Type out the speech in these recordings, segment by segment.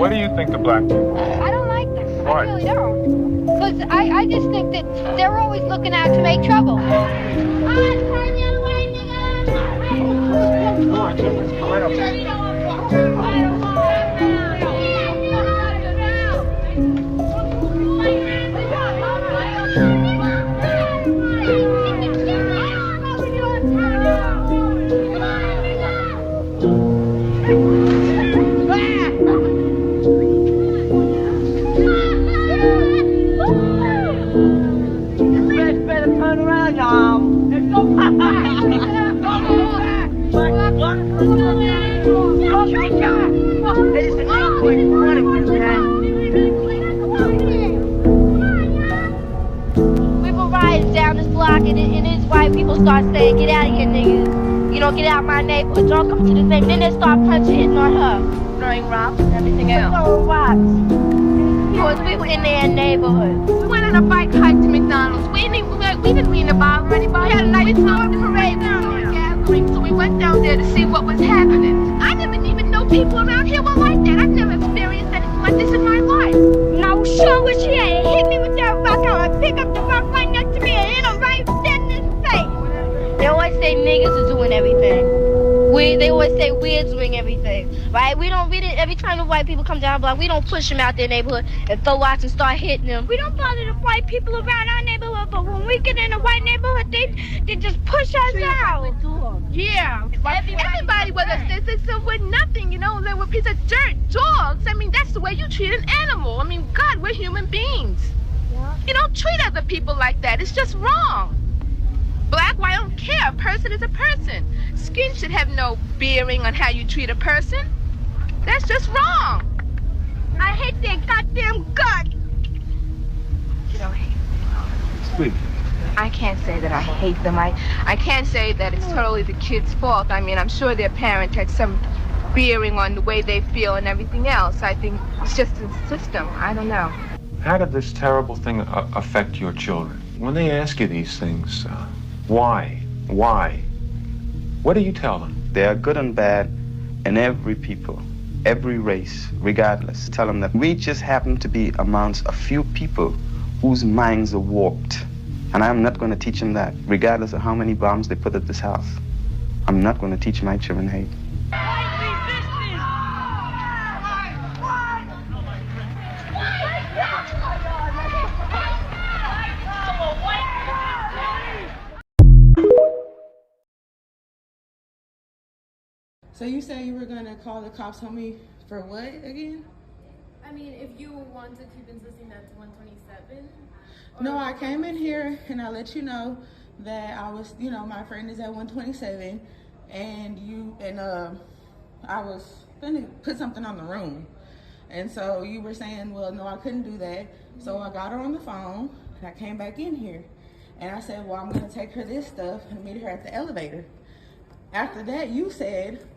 What do you think of black people? I don't like them. Why? I really don't. Because I just think that they're always looking out to make trouble. And his white people start saying, get out of here, niggas. You know, get out of my neighborhood. Don't come to the neighborhood. Then they start punching, hitting on her. Throwing rocks and everything else. Throwing rocks. Because we were in their neighborhood. We went on a bike hike to McDonald's. We didn't mean to bother anybody. We had a nice parade down there. Gathering, so we went down there to see what was happening. I never even know people around here were like that. I've never experienced anything like this in my life. And I was sure wish he had hit me with that rock. I would pick up the rock right next to me and hit him right dead in his face. They always say niggas are doing everything. They always say we're doing everything, right? Every time the white people come down the block, we don't push them out their neighborhood and throw rocks and start hitting them. We don't bother the white people around our neighborhood, but when we get in a white neighborhood, they just push us out. Yeah. Everybody with us, they said we're nothing, you know, they were a piece of dirt, dogs. I mean, that's the way you treat an animal. I mean, God, we're human beings. Yeah. You don't treat other people like that. It's just wrong. Black, white, I don't care. A person is a person. Skin should have no bearing on how you treat a person. That's just wrong. I hate their goddamn guts. You don't hate them. Speak. I can't say that I hate them. I can't say that it's totally the kids' fault. I mean, I'm sure their parent had some bearing on the way they feel and everything else. I think it's just the system. I don't know. How did this terrible thing affect your children? When they ask you these things, why? Why? What do you tell them? They are good and bad in every people, every race, regardless. Tell them that we just happen to be amongst a few people whose minds are warped. And I'm not going to teach them that, regardless of how many bombs they put at this house. I'm not going to teach my children hate. So you say you were gonna call the cops on me for what again? I mean, if you want to keep insisting that's 127. No, I came in here and I let you know that I was, you know, my friend is at 127, and I was gonna put something on the room, and so you were saying, well, no, I couldn't do that. So I got her on the phone and I came back in here, and I said, well, I'm gonna take her this stuff and meet her at the elevator. After that, you said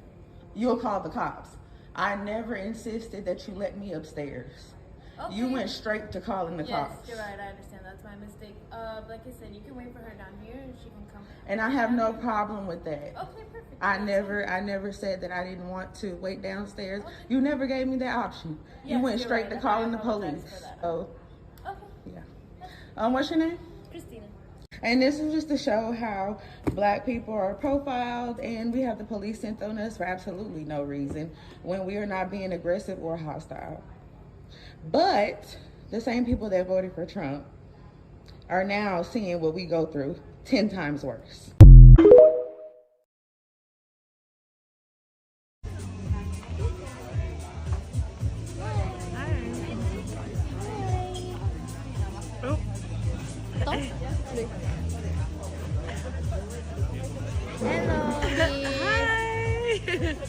you'll call the cops. I never insisted that you let me upstairs. Okay. You went straight to calling the cops. Yes, you're right. I understand. That's my mistake. Like I said, you can wait for her down here and she can come. And I have no problem with that. Okay, perfect. I never said that I didn't want to wait downstairs. Okay. You never gave me that option. Yes, you went straight to calling the police. So, okay. Yeah. What's your name? Christina. And this is just to show how black people are profiled, and we have the police sent on us for absolutely no reason when we are not being aggressive or hostile. But the same people that voted for Trump are now seeing what we go through 10 times worse.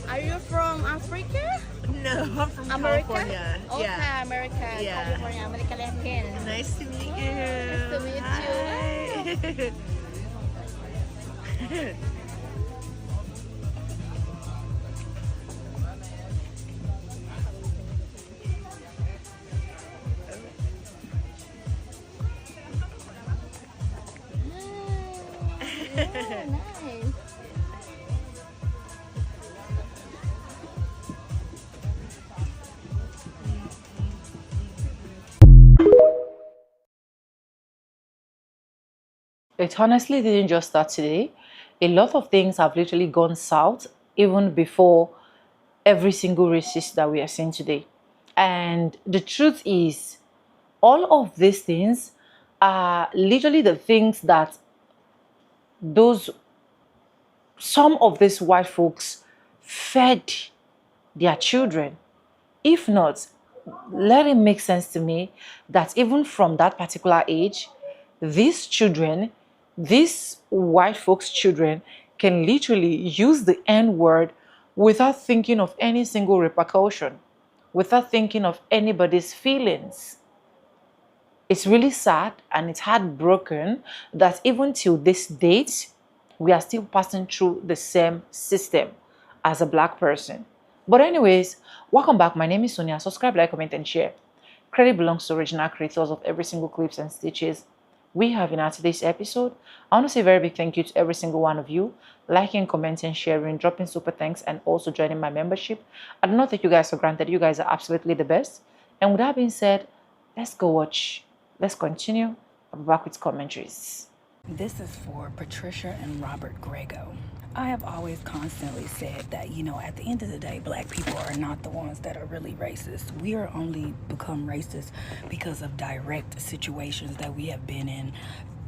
Are you from Africa? No, I'm from America? California. Okay, Yeah. America, Yeah. California, America Latin. Nice to meet you. Nice to meet you. Hi. Yeah, nice. it honestly didn't just start today. A lot of things have literally gone south even before every single racist that we are seeing today. And the truth is, all of these things are literally the things that those some of these white folks fed their children. If not, let it make sense to me that even from that particular age, these children, these white folks' children, can literally use the N word without thinking of any single repercussion, without thinking of anybody's feelings. It's really sad and it's heartbroken that even till this date, we are still passing through the same system as a black person. But anyways, welcome back. My name is Sonia. Subscribe, like, comment, and share. Credit belongs to original creators of every single clips and stitches we have in our today's episode. I want to say a very big thank you to every single one of you, liking, commenting, sharing, dropping super thanks, and also joining my membership. I do not take you guys for granted. You guys are absolutely the best. And with that being said, let's go watch. Let's continue. I'll be back with commentaries. This is for Patricia and Robert Grego. I have always constantly said that, at the end of the day, black people are not the ones that are really racist. We are only become racist because of direct situations that we have been in,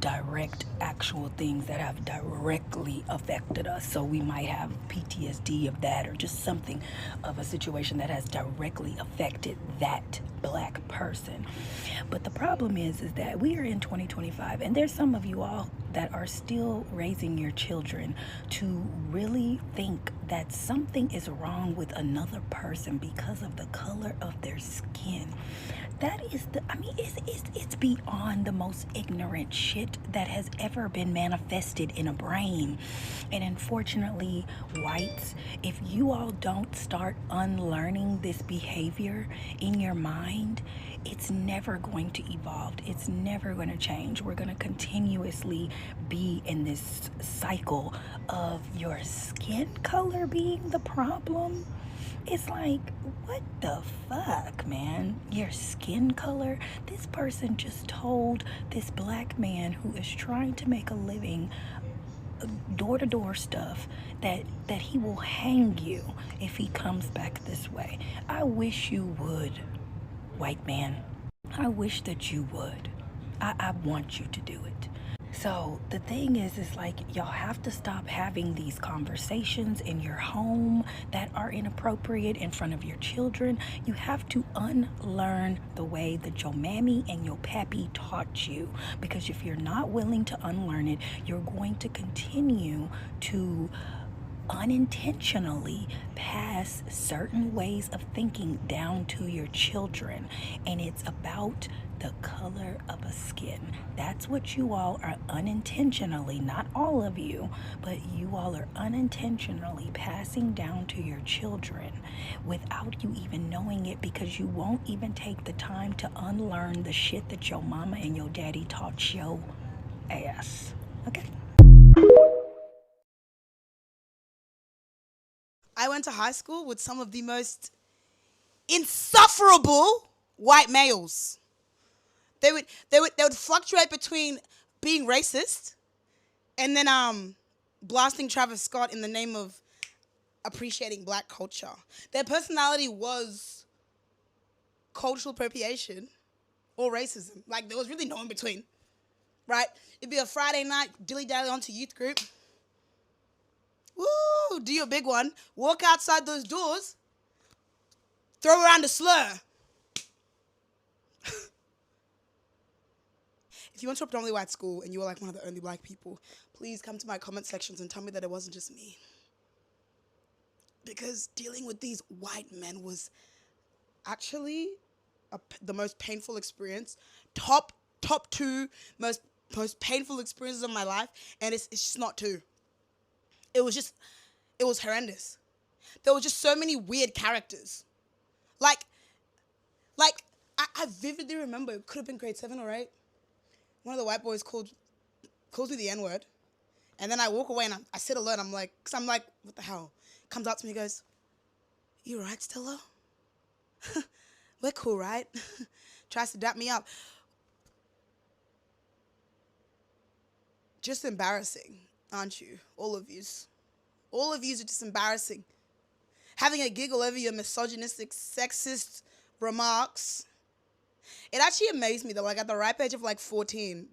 direct actual things that have directly affected us. So we might have PTSD of that, or just something of a situation that has directly affected that black person. But the problem is that we are in 2025, and there's some of you all that are still raising your children to really think that something is wrong with another person because of the color of their skin. That is it's beyond the most ignorant shit that has ever been manifested in a brain. And unfortunately, whites, if you all don't start unlearning this behavior in your mind, it's never going to evolve. It's never going to change. We're going to continuously be in this cycle of your skin color being the problem. It's like, what the fuck, man? Your skin color? This person just told this black man who is trying to make a living, door-to-door stuff, that he will hang you if he comes back this way. I wish you would, white man. I wish that you would. I want you to do it. So the thing is like, y'all have to stop having these conversations in your home that are inappropriate in front of your children. You have to unlearn the way that your mammy and your pappy taught you. Because if you're not willing to unlearn it, you're going to continue to unintentionally pass certain ways of thinking down to your children. And it's about the color of a skin. That's what you all are unintentionally, not all of you, but you all are unintentionally passing down to your children without you even knowing it, because you won't even take the time to unlearn the shit that your mama and your daddy taught your ass. Okay? I went to high school with some of the most insufferable white males. They would fluctuate between being racist and then blasting Travis Scott in the name of appreciating black culture. Their personality was cultural appropriation or racism. Like, there was really no in between, right? It'd be a Friday night, dilly-dally onto youth group. Woo, do your big one. Walk outside those doors. Throw around a slur. If you went to a predominantly white school and you were like one of the only black people, please come to my comment sections and tell me that it wasn't just me. Because dealing with these white men was actually the most painful experience. Top two most painful experiences of my life, and it's just not two. It was horrendous. There were just so many weird characters. Like I vividly remember, it could have been grade 7 or 8. One of the white boys calls me the N-word. And then I walk away and I sit alone. I'm like, what the hell? Comes up to me and goes, "You right, Stella? We're cool, right?" Tries to dap me up. just embarrassing, aren't you? All of yous. All of yous are just embarrassing. Having a giggle over your misogynistic, sexist remarks. It actually amazed me that, like, at the ripe age of, like, 14,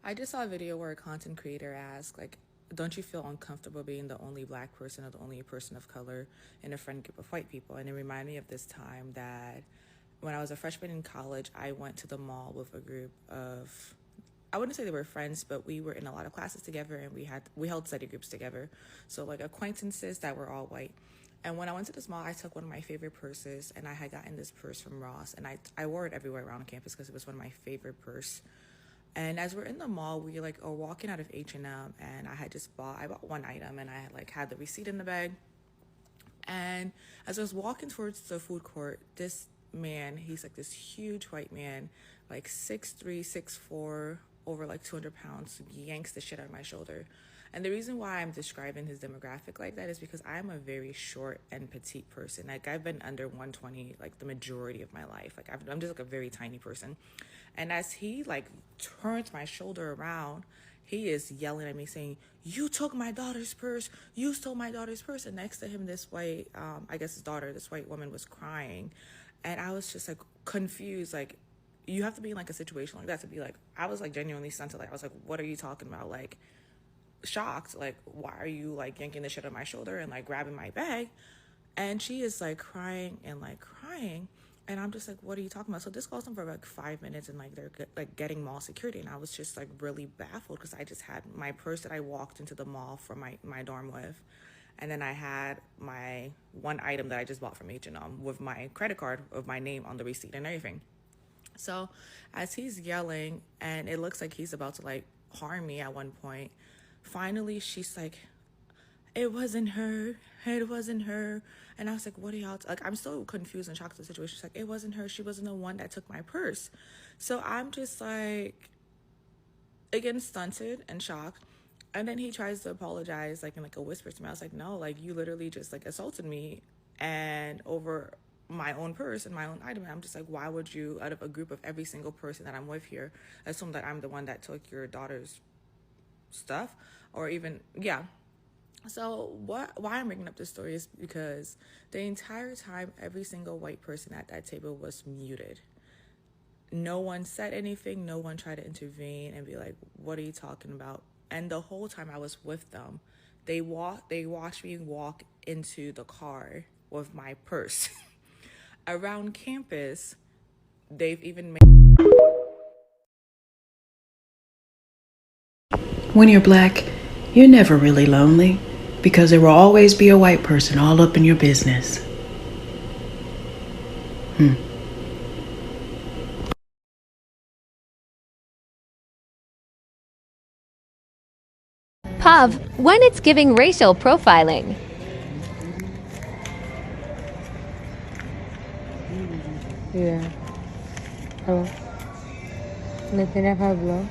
I just saw a video where a content creator asked, like, don't you feel uncomfortable being the only black person or the only person of color in a friend group of white people? And it reminded me of this time that when I was a freshman in college, I went to the mall with a group of, I wouldn't say they were friends, but we were in a lot of classes together and we held study groups together. So like acquaintances that were all white. And when I went to this mall, I took one of my favorite purses, and I had gotten this purse from Ross, and I wore it everywhere around campus because it was one of my favorite purse. And as we're in the mall, we like are walking out of H&M, and I bought one item, and I had the receipt in the bag. And as I was walking towards the food court, this man, he's like this huge white man, like 6'3", 6'4", over like 200 pounds, yanks the shit out of my shoulder. And the reason why I'm describing his demographic like that is because I'm a very short and petite person. Like, I've been under 120 like the majority of my life. Like, I'm just like a very tiny person. And as he like turns my shoulder around, he is yelling at me saying, "You took my daughter's purse. You stole my daughter's purse." And next to him, this white, I guess his daughter, this white woman was crying. And I was just like confused. Like, you have to be in like a situation like that to be like, I was like genuinely stunted. Like, I was like, what are you talking about? Like, shocked. Like, why are you like yanking the shit out of my shoulder and like grabbing my bag? And she is like crying and like crying. And I'm just like, what are you talking about? So this goes on for like 5 minutes, and like they're like getting mall security. And I was just like really baffled because I just had my purse that I walked into the mall from my dorm with. And then I had my one item that I just bought from H&M with my credit card of my name on the receipt and everything. So as he's yelling, and it looks like he's about to like harm me at one point, finally she's like, "It wasn't her. It wasn't her." And I was like, what are y'all like? I'm so confused and shocked at the situation. She's like, "It wasn't her. She wasn't the one that took my purse." So I'm just like, again, stunted and shocked. And then he tries to apologize, like in like a whisper to me. I was like, no, like you literally just like assaulted me and over my own purse and my own item. And I'm just like, why would you, out of a group of every single person that I'm with here, assume that I'm the one that took your daughter's stuff? Or even, yeah. So why I'm bringing up this story is because the entire time, every single white person at that table was muted. No one said anything. No one tried to intervene and be like, what are you talking about? And the whole time I was with them, they watched me walk into the car with my purse. Around campus, they've even made... When you're black, you're never really lonely because there will always be a white person all up in your business. Pav, when it's giving racial profiling. Yeah. Hello. Nothing at Pablo.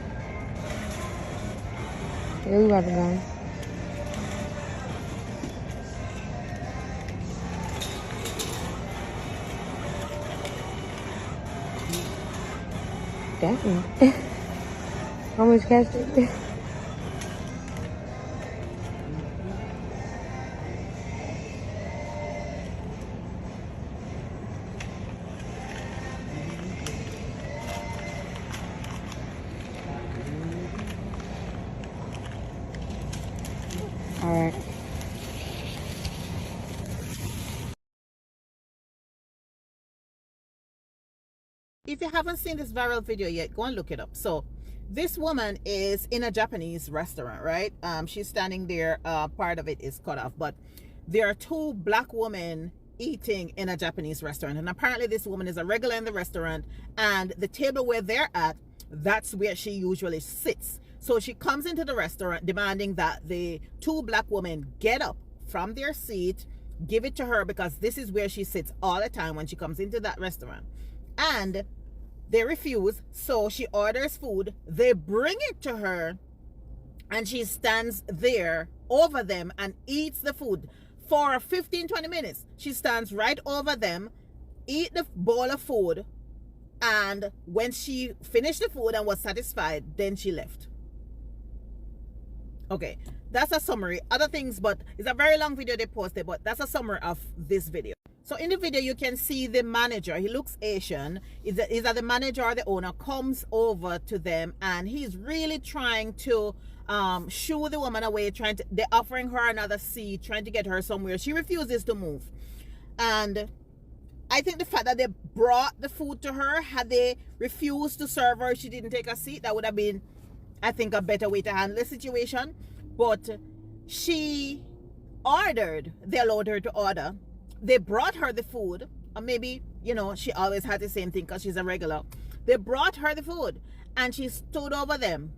Yeah, we about to go. Definitely. How much cash did you? All right. If you haven't seen this viral video yet, go and look it up. So this woman is in a Japanese restaurant, right? She's standing there. Part of it is cut off, but there are two black women eating in a Japanese restaurant, and apparently this woman is a regular in the restaurant, and the table where they're at, that's where she usually sits. So she comes into the restaurant demanding that the two black women get up from their seat, give it to her, because this is where she sits all the time when she comes into that restaurant. And they refuse, so she orders food. They bring it to her, and she stands there over them and eats the food for 15-20 minutes. She stands right over them, eat the bowl of food, And when she finished the food and was satisfied, then she left. Okay, that's a summary. Other things, but it's a very long video they posted, but that's a summary of this video. So in the video, you can see the manager. He looks Asian. Is that the manager or the owner comes over to them, and he's really trying to shoo the woman away. They're offering her another seat, trying to get her somewhere. She refuses to move. And I think the fact that they brought the food to her, had they refused to serve her, she didn't take a seat, that would have been, I think, a better way to handle the situation. But she ordered. They allowed her to order. They brought her the food. Or maybe, you know, she always had the same thing because she's a regular. They brought her the food, and she stood over them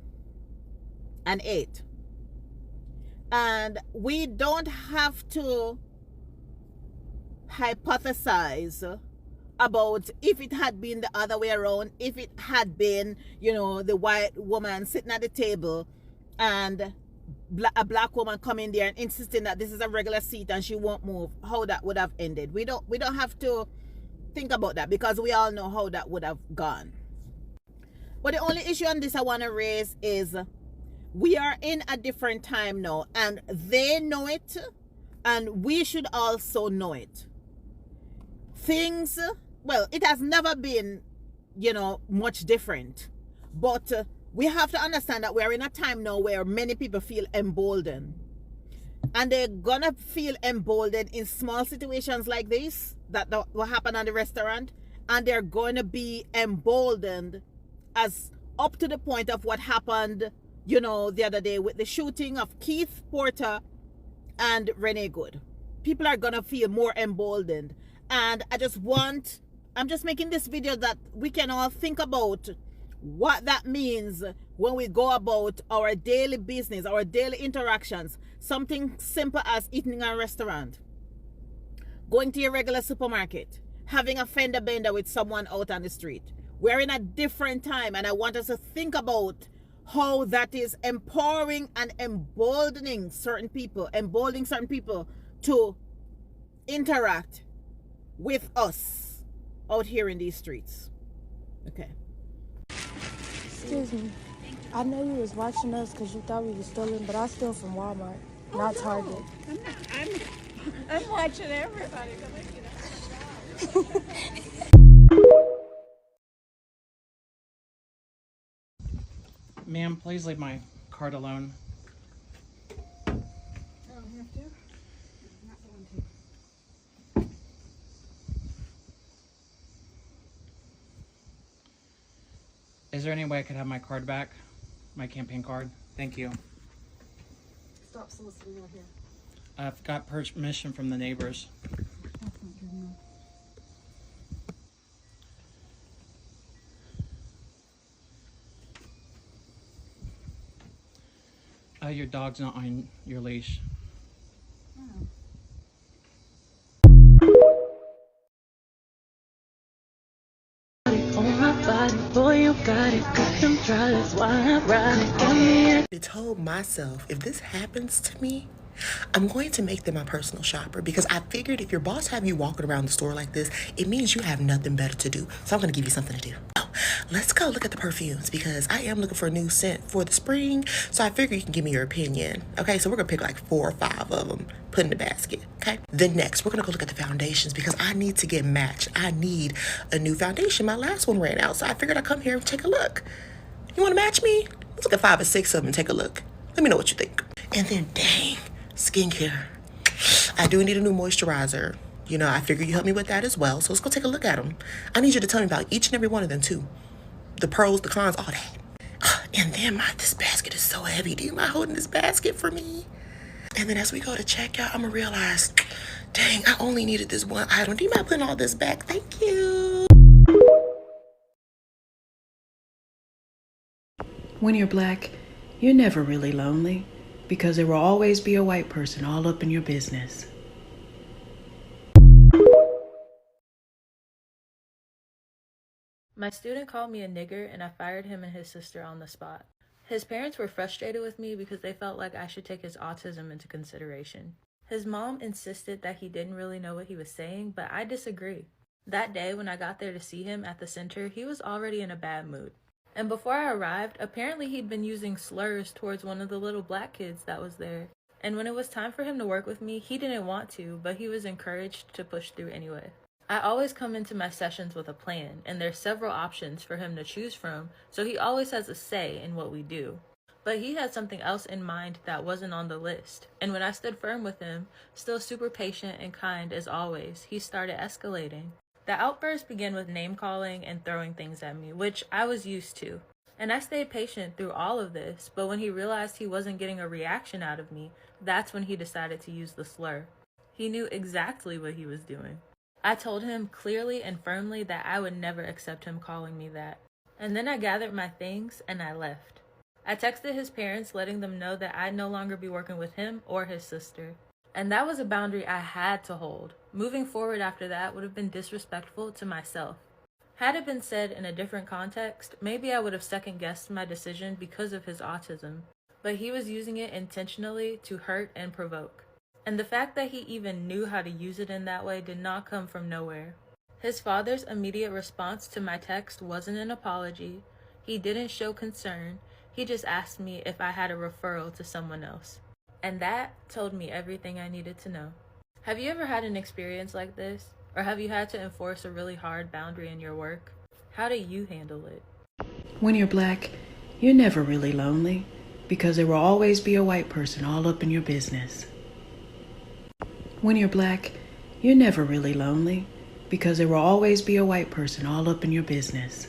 and ate. And we don't have to hypothesize about if it had been the other way around, if it had been, you know, the white woman sitting at the table and a black woman come in there and insisting that this is a regular seat and she won't move, how that would have ended. We don't have to think about that, because we all know how that would have gone. But the only issue on this I want to raise is we are in a different time now, and they know it, and we should also know it. Things, well, it has never been, you know, much different, but we have to understand that we're in a time now where many people feel emboldened, and they're gonna feel emboldened in small situations like this that will happen at the restaurant, and they're going to be emboldened as up to the point of what happened, you know, the other day with the shooting of Keith Porter and Renee Good. People are gonna feel more emboldened. And I'm just making this video that we can all think about what that means when we go about our daily business, our daily interactions. Something simple as eating in a restaurant, going to your regular supermarket, having a fender bender with someone out on the street. We're in a different time, and I want us to think about how that is empowering and emboldening certain people to interact with us out here in these streets. Okay. Excuse me. I know you was watching us because you thought we were stealing, but I steal from Walmart, not Target. I'm watching everybody. Ma'am, please leave my card alone. I don't have to. I'm not going to. Is there any way I could have my card back? My campaign card? Thank you. Stop soliciting out here. I've got permission from the neighbors. That's not good enough. Your dog's not on your leash. Oh. I told myself, if this happens to me, I'm going to make them my personal shopper, because I figured if your boss have you walking around the store like this, it means you have nothing better to do. So I'm going to give you something to do. Oh, let's go look at the perfumes, because I am looking for a new scent for the spring. So I figure you can give me your opinion. Okay, so we're going to pick like 4 or 5 of them, put in the basket. Okay, then next we're going to go look at the foundations, because I need to get matched. I need a new foundation. My last one ran out, so I figured I'd come here and take a look. You want to match me? Let's look at 5 or 6 of them and take a look. Let me know what you think. And then, dang, skincare. I do need a new moisturizer. You know, I figure you help me with that as well. So let's go take a look at them. I need you to tell me about each and every one of them too. The pros, the cons, all that. And then this basket is so heavy. Do you mind holding this basket for me? And then as we go to checkout, I'm gonna realize, dang, I only needed this one item. Do you mind putting all this back? Thank you. When you're black, you're never really lonely, because there will always be a white person all up in your business. My student called me a nigger, and I fired him and his sister on the spot. His parents were frustrated with me because they felt like I should take his autism into consideration. His mom insisted that he didn't really know what he was saying, but I disagree. That day when I got there to see him at the center, he was already in a bad mood. And before I arrived, apparently he'd been using slurs towards one of the little black kids that was there. And when it was time for him to work with me, he didn't want to, but he was encouraged to push through anyway. I always come into my sessions with a plan, and there's several options for him to choose from, so he always has a say in what we do. But he had something else in mind that wasn't on the list. And when I stood firm with him, still super patient and kind as always, he started escalating. The outburst began with name-calling and throwing things at me, which I was used to. And I stayed patient through all of this, but when he realized he wasn't getting a reaction out of me, that's when he decided to use the slur. He knew exactly what he was doing. I told him clearly and firmly that I would never accept him calling me that. And then I gathered my things and I left. I texted his parents letting them know that I'd no longer be working with him or his sister. And that was a boundary I had to hold. Moving forward after that would have been disrespectful to myself. Had it been said in a different context, maybe I would have second-guessed my decision because of his autism. But he was using it intentionally to hurt and provoke. And the fact that he even knew how to use it in that way did not come from nowhere. His father's immediate response to my text wasn't an apology. He didn't show concern. He just asked me if I had a referral to someone else. And that told me everything I needed to know. Have you ever had an experience like this? Or have you had to enforce a really hard boundary in your work? How do you handle it? When you're black, you're never really lonely because there will always be a white person all up in your business. When you're black, you're never really lonely because there will always be a white person all up in your business.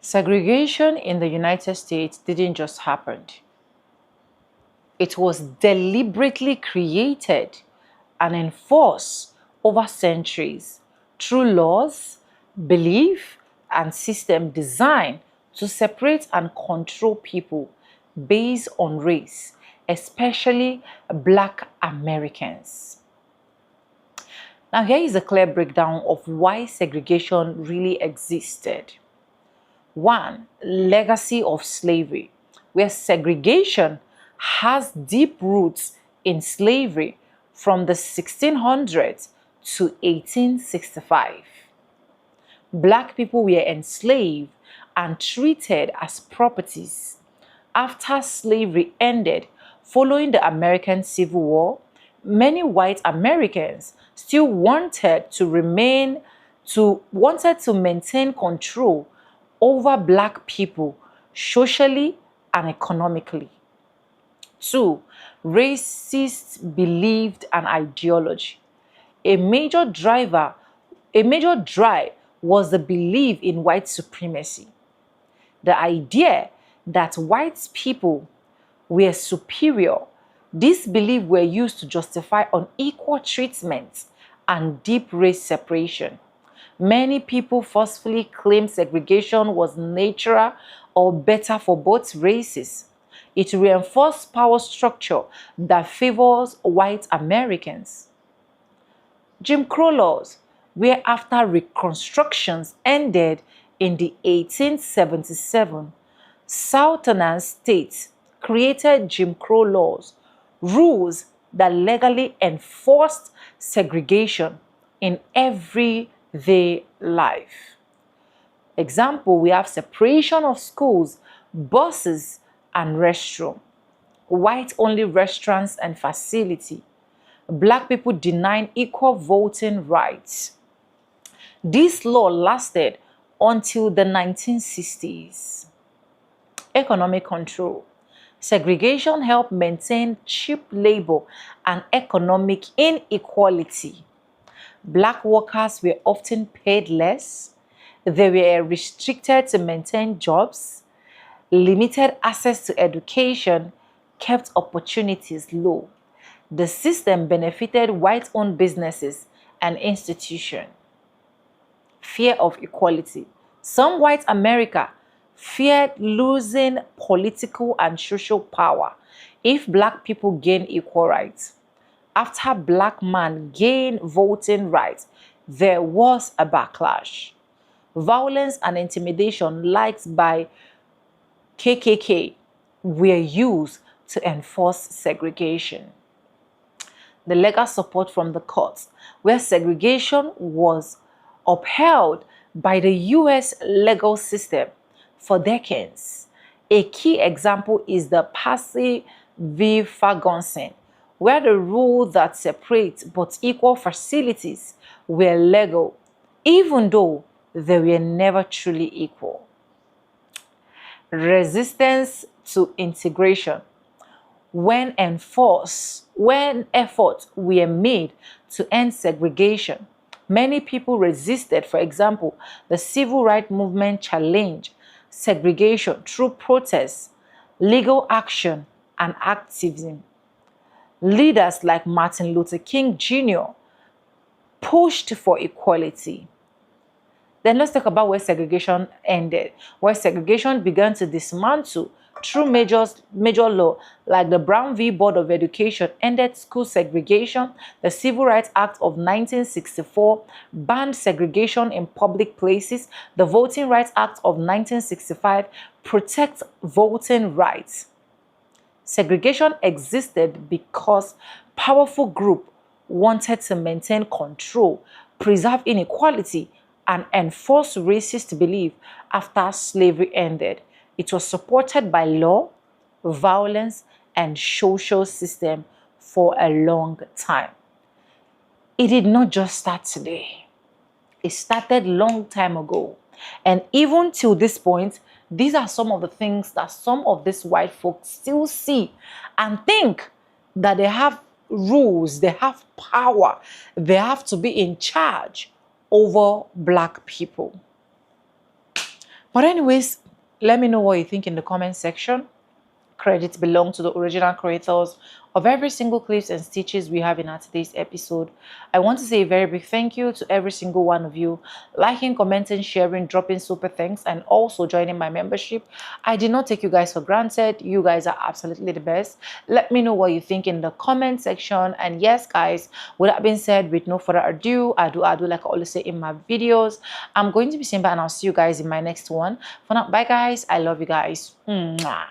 Segregation in the United States didn't just happen. It was deliberately created and enforced over centuries through laws, belief, and system designed to separate and control people based on race, especially Black Americans. Now, here is a clear breakdown of why segregation really existed. 1. Legacy of slavery, where segregation has deep roots in slavery from the 1600s to 1865. Black people were enslaved and treated as properties. After slavery ended following the American Civil War, many white Americans still wanted to maintain control over Black people socially and economically. 2. Racist belief and ideology. A major drive was the belief in white supremacy. The idea that white people were superior. These beliefs were used to justify unequal treatment and deep race separation. Many people forcefully claimed segregation was natural or better for both races. It reinforced power structure that favors white Americans. Jim Crow laws, where after Reconstructions ended in the 1877, Southern states created Jim Crow laws, rules that legally enforced segregation in everyday life. Example, we have separation of schools, buses, and restroom, white-only restaurants and facility, Black people denied equal voting rights. This law lasted until the 1960s. Economic control. Segregation helped maintain cheap labor and economic inequality. Black workers were often paid less. They were restricted to maintain jobs. Limited access to education kept opportunities low. The system benefited white-owned businesses and institutions. Fear of equality. Some white America feared losing political and social power if Black people gained equal rights. After Black men gained voting rights, there was a backlash. Violence and intimidation liked by KKK, were used to enforce segregation. The legal support from the courts, where segregation was upheld by the US legal system for decades. A key example is the Passy v. Ferguson, where the rule that separate but equal facilities were legal, even though they were never truly equal. Resistance to integration. When efforts were made to end segregation, many people resisted. For example, the civil rights movement challenged segregation through protests, legal action, and activism. Leaders like Martin Luther King Jr. pushed for equality. Then let's talk about where segregation ended, where segregation began to dismantle through major law, like the Brown v. Board of Education ended school segregation. The Civil Rights Act of 1964 banned segregation in public places. The Voting Rights Act of 1965 protects voting rights. Segregation existed because powerful groups wanted to maintain control, preserve inequality, and enforce racist belief after slavery ended. It was supported by law, violence, and social system for a long time. It did not just start today. It started long time ago. And even till this point, these are some of the things that some of these white folks still see and think that they have rules, they have power, they have to be in charge over black people. But anyways, let me know what you think in the comment section. Credits belong to the original creators of every single clips and stitches we have in our today's episode. I want to say a very big thank you to every single one of you liking, commenting, sharing, dropping super thanks, and also joining my membership. I did not take you guys for granted. You guys are absolutely the best. Let me know what you think in the comment section. And yes, guys, with that being said, with no further ado, I do like I always say in my videos, I'm going to be saying bye, and I'll see you guys in my next one. For now, bye guys. I love you guys. Mwah.